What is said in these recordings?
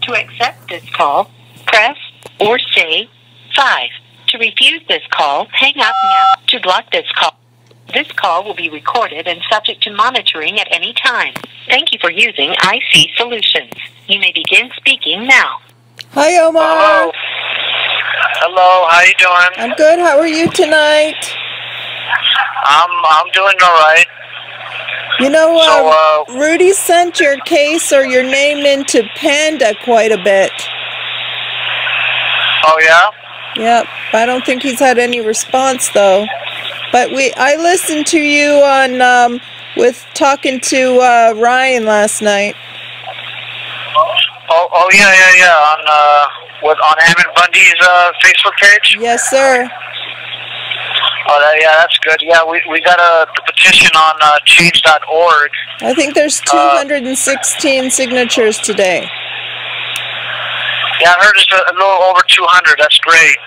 To accept this call, press or say 5. To refuse this call, hang up now. To block this call will be recorded and subject to monitoring at any time. Thank you for using IC Solutions. You may begin speaking now. Hi, Omar. Hello. Hello, how you doing? I'm good. How are you tonight? I'm doing all right. You know, Rudy sent your case or your name into Panda quite a bit. Oh, yeah? Yep. I don't think he's had any response, though. But I listened to you on with talking to Ryan last night. Oh, yeah. On Hammond Bundy's Facebook page? Yes, sir. Oh, yeah, that's good. Yeah, we got the petition on change.org. I think there's 216 signatures today. Yeah, I heard it's a little over 200. That's great.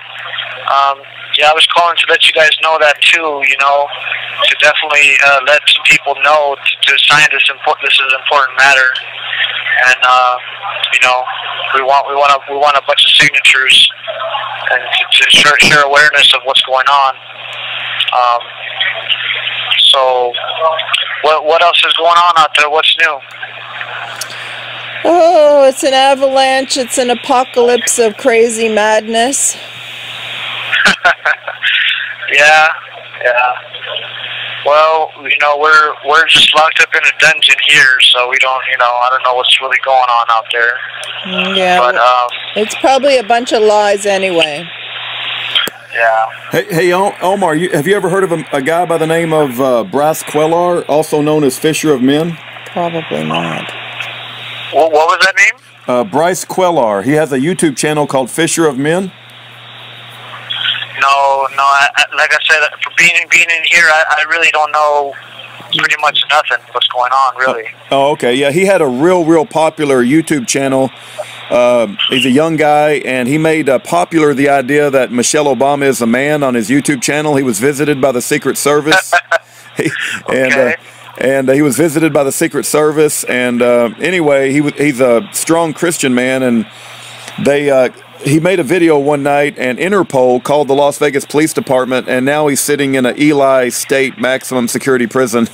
Yeah, I was calling to let you guys know that too. You know, to definitely let some people know to sign this. This is an important matter, and you know, we want a bunch of signatures and to share awareness of what's going on. So, what else is going on out there? What's new? Oh, it's an avalanche. It's an apocalypse of crazy madness. Yeah. Well, you know, we're just locked up in a dungeon here, so we don't, you know, I don't know what's really going on out there. Yeah, but it's probably a bunch of lies anyway. Yeah. Hey, Omar, have you ever heard of a guy by the name of Bryce Quellar, also known as Fisher of Men? Probably not. What was that name? Bryce Quellar. He has a YouTube channel called Fisher of Men. No. Like I said, for being in here, I really don't know pretty much nothing what's going on, really. Oh, okay. Yeah, he had a real popular YouTube channel. He's a young guy, and he made popular the idea that Michelle Obama is a man on his YouTube channel. He was visited by the Secret Service. And he was visited by the Secret Service. And anyway, he's a strong Christian man, and he made a video one night, and Interpol called the Las Vegas Police Department, and now he's sitting in an Eli State maximum security prison.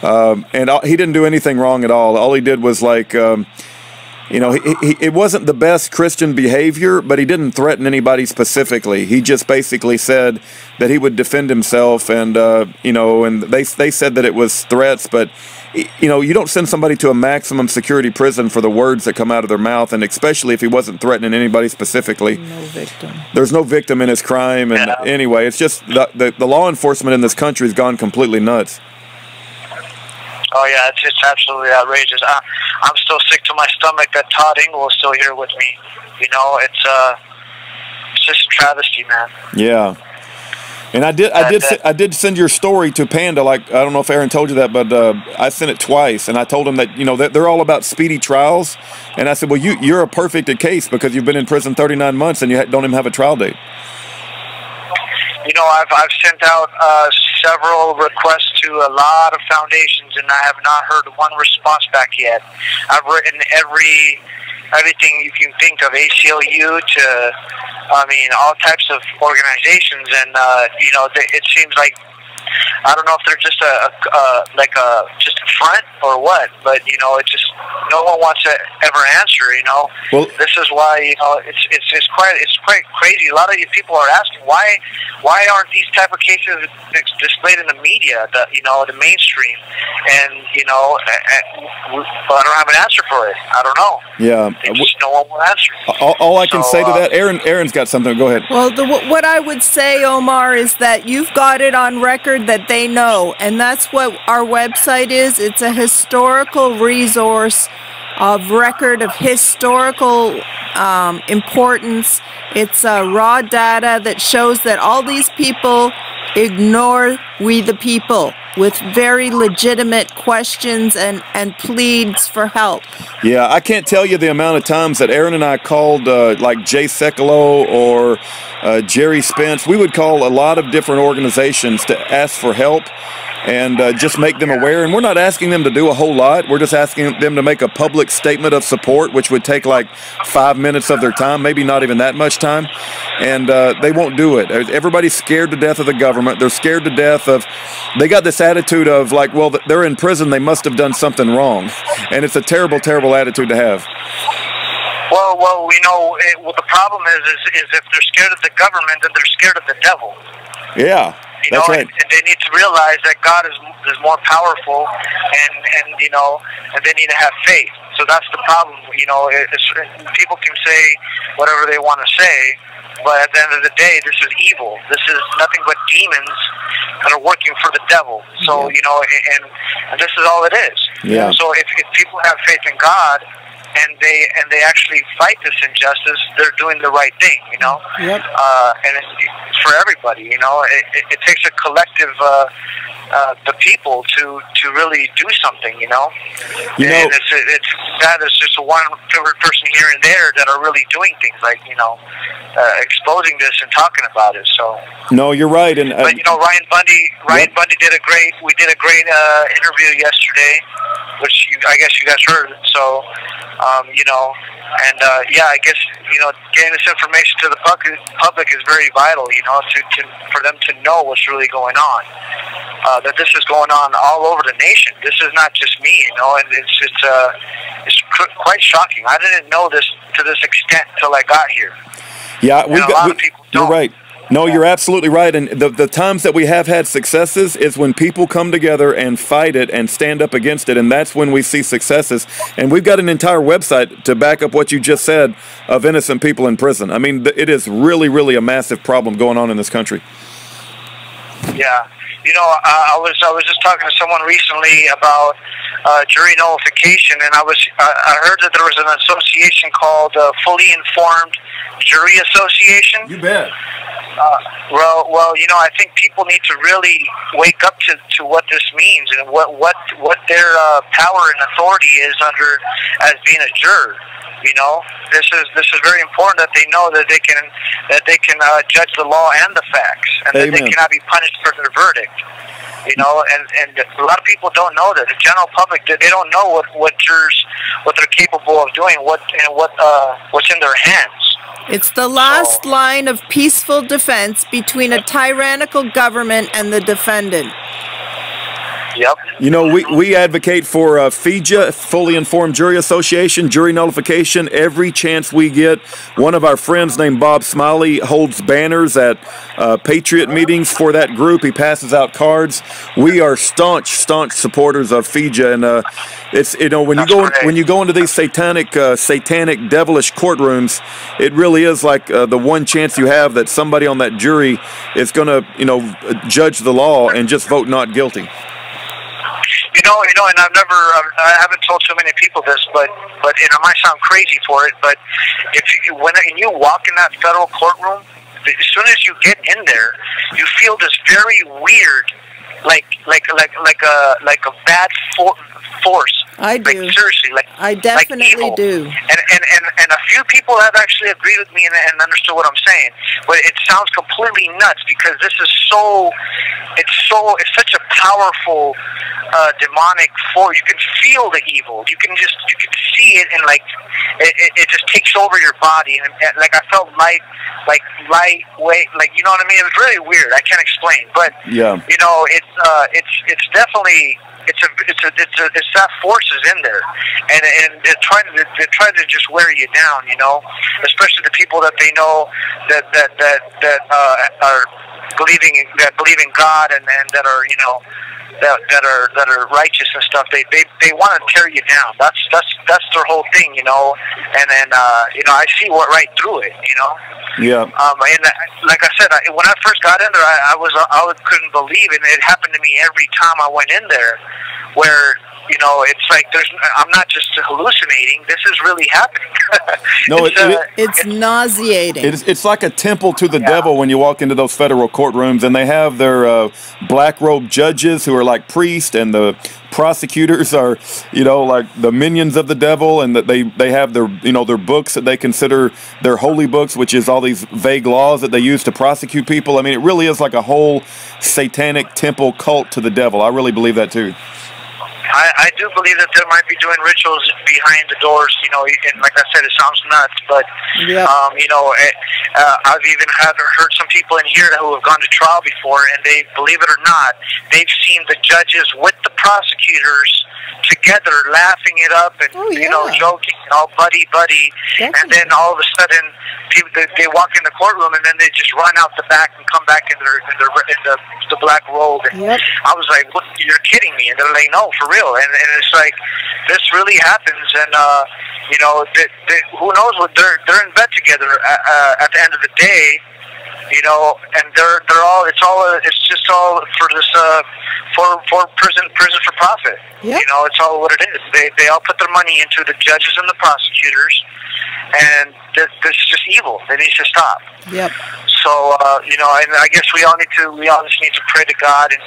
And he didn't do anything wrong at all. All he did was like, you know, it wasn't the best Christian behavior, but he didn't threaten anybody specifically. He just basically said that he would defend himself, and you know, and they said that it was threats, but you know, you don't send somebody to a maximum security prison for the words that come out of their mouth, and especially if he wasn't threatening anybody specifically. No victim. There's no victim in his crime, and anyway, it's just the law enforcement in this country has gone completely nuts. Oh yeah, it's absolutely outrageous. I'm still sick to my stomach that Todd Engel is still here with me. You know, it's just a travesty, man. Yeah. And I did send your story to Panda. Like, I don't know if Aaron told you that, but I sent it twice, and I told him that, you know, that they're all about speedy trials. And I said, well, you're a perfect case because you've been in prison 39 months and you don't even have a trial date. You know, I've sent out several requests to a lot of foundations, and I have not heard one response back yet. I've written everything you can think of, ACLU to, I mean, all types of organizations, and you know, it seems like, I don't know if they're just just a front or what, but you know, it just, no one wants to ever answer. You know, well, this is why, you know, it's quite crazy. A lot of you people are asking why aren't these type of cases displayed in the media, the mainstream, and you know, I don't have an answer for it. I don't know. Yeah, just no one will answer. All I can say to that, Aaron's got something. Go ahead. Well, what I would say, Omar, is that you've got it on record that they know, and that's what our website is. It's a historical resource of record of historical importance. It's raw data that shows that all these people ignore we the people, with very legitimate questions and pleads for help. Yeah, I can't tell you the amount of times that Aaron and I called like Jay Sekulow or Jerry Spence. We would call a lot of different organizations to ask for help and just make them aware. And we're not asking them to do a whole lot. We're just asking them to make a public statement of support, which would take like 5 minutes of their time, maybe not even that much time. And they won't do it. Everybody's scared to death of the government. They're scared to death of, they got this attitude of like, well, they're in prison, they must have done something wrong. And it's a terrible, terrible attitude to have. Well, you know, the problem is if they're scared of the government, then they're scared of the devil. Yeah. You know, that's right. and they need to realize that God is more powerful, and you know, and they need to have faith. So that's the problem. You know, people can say whatever they want to say, but at the end of the day, this is evil. This is nothing but demons that are working for the devil. So you know, and this is all it is. Yeah. So if people have faith in God, and they actually fight this injustice, they're doing the right thing, you know. Yep. And it's for everybody, you know. It takes a collective, the people to really do something, you know. You know, and it's that is just one person here and there that are really doing things like, you know, exposing this and talking about it. So. No, you're right. And but you know, Ryan Bundy did a great interview yesterday, which I guess you guys heard. So. You know, and yeah, I guess, you know, getting this information to the public is very vital, you know, for them to know what's really going on. That this is going on all over the nation. This is not just me, you know, and it's quite shocking. I didn't know this to this extent till I got here. Yeah, a lot of people don't. You're right. No, you're absolutely right. And the times that we have had successes is when people come together and fight it and stand up against it, and that's when we see successes. And we've got an entire website to back up what you just said of innocent people in prison. I mean, it is really, really a massive problem going on in this country. Yeah. You know, I was just talking to someone recently about jury nullification, and I heard that there was an association called Fully Informed Jury Association. You bet. Well, you know, I think people need to really wake up to what this means and what their power and authority is under as being a juror. You know, this is very important that they know that they can judge the law and the facts, and Amen. that they cannot be punished for their verdict. You know, and a lot of people don't know that. The general public, they don't know what jurors, what they're capable of doing, what's in their hands. It's the last line of peaceful defense between a tyrannical government and the defendant. Yep. You know, we advocate for FIJA, Fully Informed Jury Association, jury nullification, every chance we get. One of our friends named Bob Smiley holds banners at Patriot meetings for that group. He passes out cards. We are staunch supporters of FIJA, and it's, you know, when you go into these satanic, devilish courtrooms, it really is like the one chance you have that somebody on that jury is going to, you know, judge the law and just vote not guilty. You know, and I haven't told so many people this, but and it might sound crazy for it, but when you walk in that federal courtroom, as soon as you get in there, you feel this very weird, like a bad force. I do. Like, seriously, I definitely like do. And a few people have actually agreed with me and understood what I'm saying. But it sounds completely nuts because this is it's such a powerful demonic force. You can feel the evil. You can see it, and like it just takes over your body. And like I felt lightweight, like, you know what I mean? It was really weird. I can't explain, but yeah, you know, it's definitely. It's that force is in there, and they're trying to just wear you down, you know, especially the people that they know that are believing in God and that are, you know, that are righteous and stuff. They want to tear you down. That's their whole thing, you know. And then you know, I see right through it, you know. Yeah. And like I said, when I first got in there, I couldn't believe it. And it happened to me every time I went in there, where you know, it's like I'm not just hallucinating. This is really happening. No, it's nauseating. It's like a temple to the devil when you walk into those federal courtrooms, and they have their black robe judges who are like priests, and the prosecutors are, you know, like the minions of the devil, and that they have their, you know, their books that they consider their holy books, which is all these vague laws that they use to prosecute people. I mean, it really is like a whole satanic temple cult to the devil. I really believe that too. I do believe that they might be doing rituals behind the doors, you know, and like I said, it sounds nuts, but, you know, I've even heard some people in here who have gone to trial before, and they, believe it or not, they've seen the judges with the prosecutors together laughing it up and, you know, joking, all buddy. And then all of a sudden, people, they walk in the courtroom, and then they just run out the back and come back in the black robe. And I was like, what, you're kidding me? And they're like, no, for real. And it's like, this really happens, and you know, who knows what they're in bed together at the end of the day, you know, and it's just all for this for prison for profit. You know, it's all what it is. They all put their money into the judges and the prosecutors, and this is just evil. It needs to stop. So you know, and I guess we all just need to pray to God and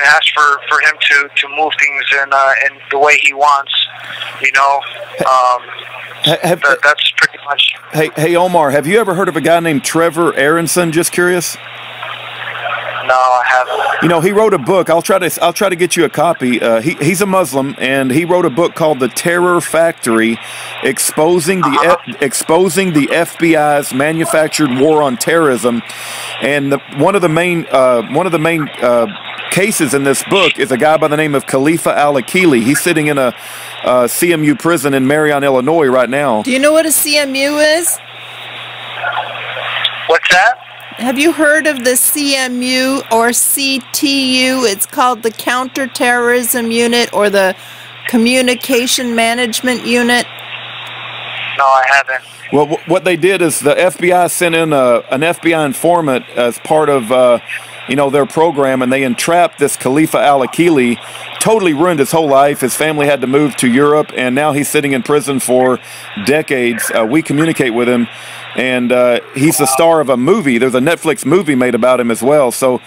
ask for Him to move things in the way He wants. You know, that's pretty much. Hey, Omar, have you ever heard of a guy named Trevor Aronson? Just curious. No, I haven't. You know, he wrote a book. I'll try to get you a copy. He's a Muslim, and he wrote a book called The Terror Factory, exposing the FBI's manufactured war on terrorism. And one of the main cases in this book is a guy by the name of Khalifa al-Akili. He's sitting in a CMU prison in Marion, Illinois, right now. Do you know what a CMU is? What's that? Have you heard of the CMU or CTU? It's called the Counterterrorism Unit or the Communication Management Unit. No, I haven't. Well, what they did is the FBI sent in an FBI informant as part of you know, their program, and they entrapped this Khalifa al-Akili, totally ruined his whole life. His family had to move to Europe, and now he's sitting in prison for decades. We communicate with him, and he's the star of a movie. There's a Netflix movie made about him as well. So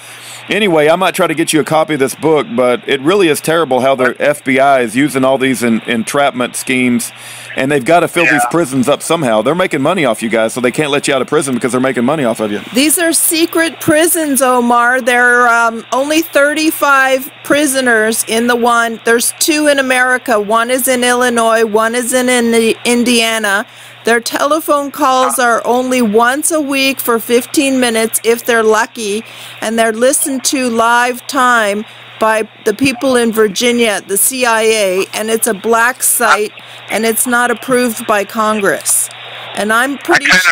anyway, I might try to get you a copy of this book, but it really is terrible how the FBI is using all these entrapment schemes, and they've got to fill these prisons up somehow. They're making money off you guys, so they can't let you out of prison because they're making money off of you. These are secret prisons, Omar. There are only 35 prisoners in the one. There's 2 in America. One is in Illinois, one is in Indiana. Their telephone calls are only once a week for 15 minutes if they're lucky, and they're listened to live time by the people in Virginia, the CIA, and it's a black site, and it's not approved by Congress. And I'm pretty. I kind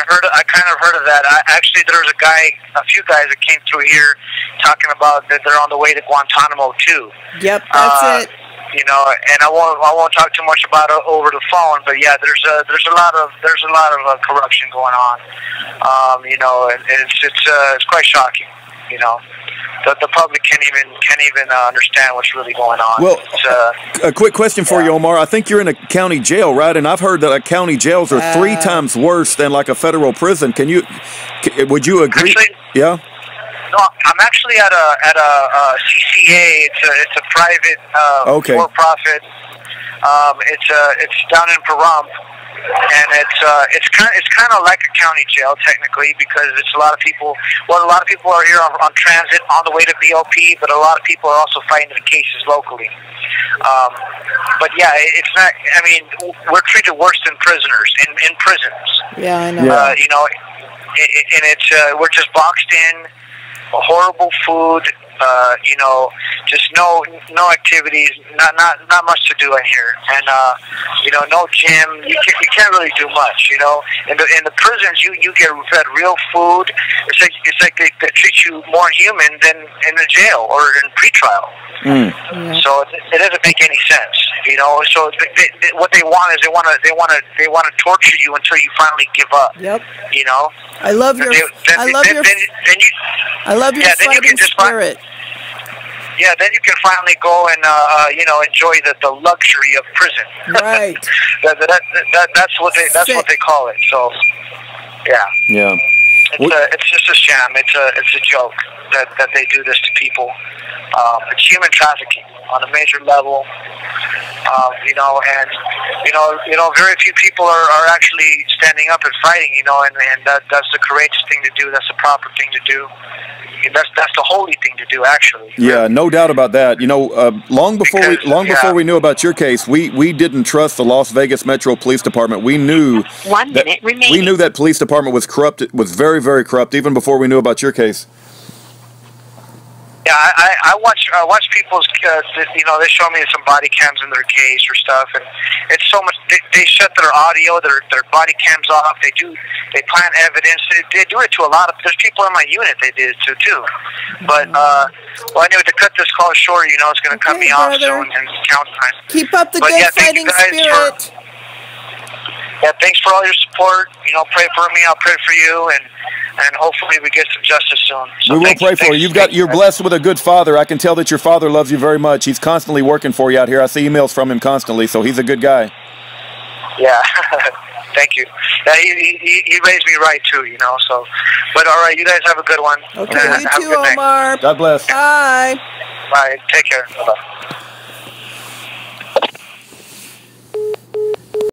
of heard of that. Actually, there was a few guys that came through here talking about that they're on the way to Guantanamo too. Yep, that's it. You know, and I won't talk too much about it over the phone, but yeah, there's a lot of corruption going on. You know, and it's quite shocking. You know, the public can't even understand what's really going on. Well, a quick question for you, Omar. I think you're in a county jail, right? And I've heard that county jails are 3 times worse than like a federal prison. Would you agree? Actually, yeah. No, I'm actually at a CCA. It's a private for-profit. It's down in Pahrump, and it's kind of like a county jail technically, because it's a lot of people. Well, a lot of people are here on transit on the way to BOP, but a lot of people are also fighting the cases locally. But yeah, it's not. I mean, we're treated worse than prisoners in prisons. Yeah, I know. You know, and it's we're just boxed in. Horrible food, you know, just no activities, not much to do in here, and you know, no gym. You can't really do much, you know. In the prisons, you get fed real food. It's like they treat you more human than in the jail or in pretrial. So it doesn't make any sense, you know. So what they want is they want to torture you until you finally give up. Yep. You know. I love your fighting spirit. Yeah, then you can finally go and enjoy the luxury of prison. Right. That's what they call it. So, yeah. Yeah. It's just a sham. It's a joke that they do this to people. It's human trafficking on a major level. Very few people are actually standing up and fighting. And that's the courageous thing to do. That's the proper thing to do. That's the holy thing to do, actually. Yeah, no doubt about that. Long before we knew about your case, we didn't trust the Las Vegas Metro Police Department. We knew 1 minute remaining. We knew that police department was corrupt. It was very, very corrupt, even before we knew about your case. Yeah, I watch people's, they show me some body cams in their case or stuff, and it's so much. They shut their audio, their body cams off. They plant evidence. They do it to a lot of. There's people in my unit they did it to too. But anyway, to cut this call short, it's going to cut me off soon and count time. Keep up the good fighting spirit. Thanks for all your support. Pray for me. I'll pray for you, and hopefully we get some justice soon. So we will pray for you. You're blessed with a good father. I can tell that your father loves you very much. He's constantly working for you out here. I see emails from him constantly, so he's a good guy. Yeah, thank you. Yeah, he raised me right too, So, but all right, you guys have a good one. Okay, you too, Omar. God bless. Bye. Bye. Take care. Bye.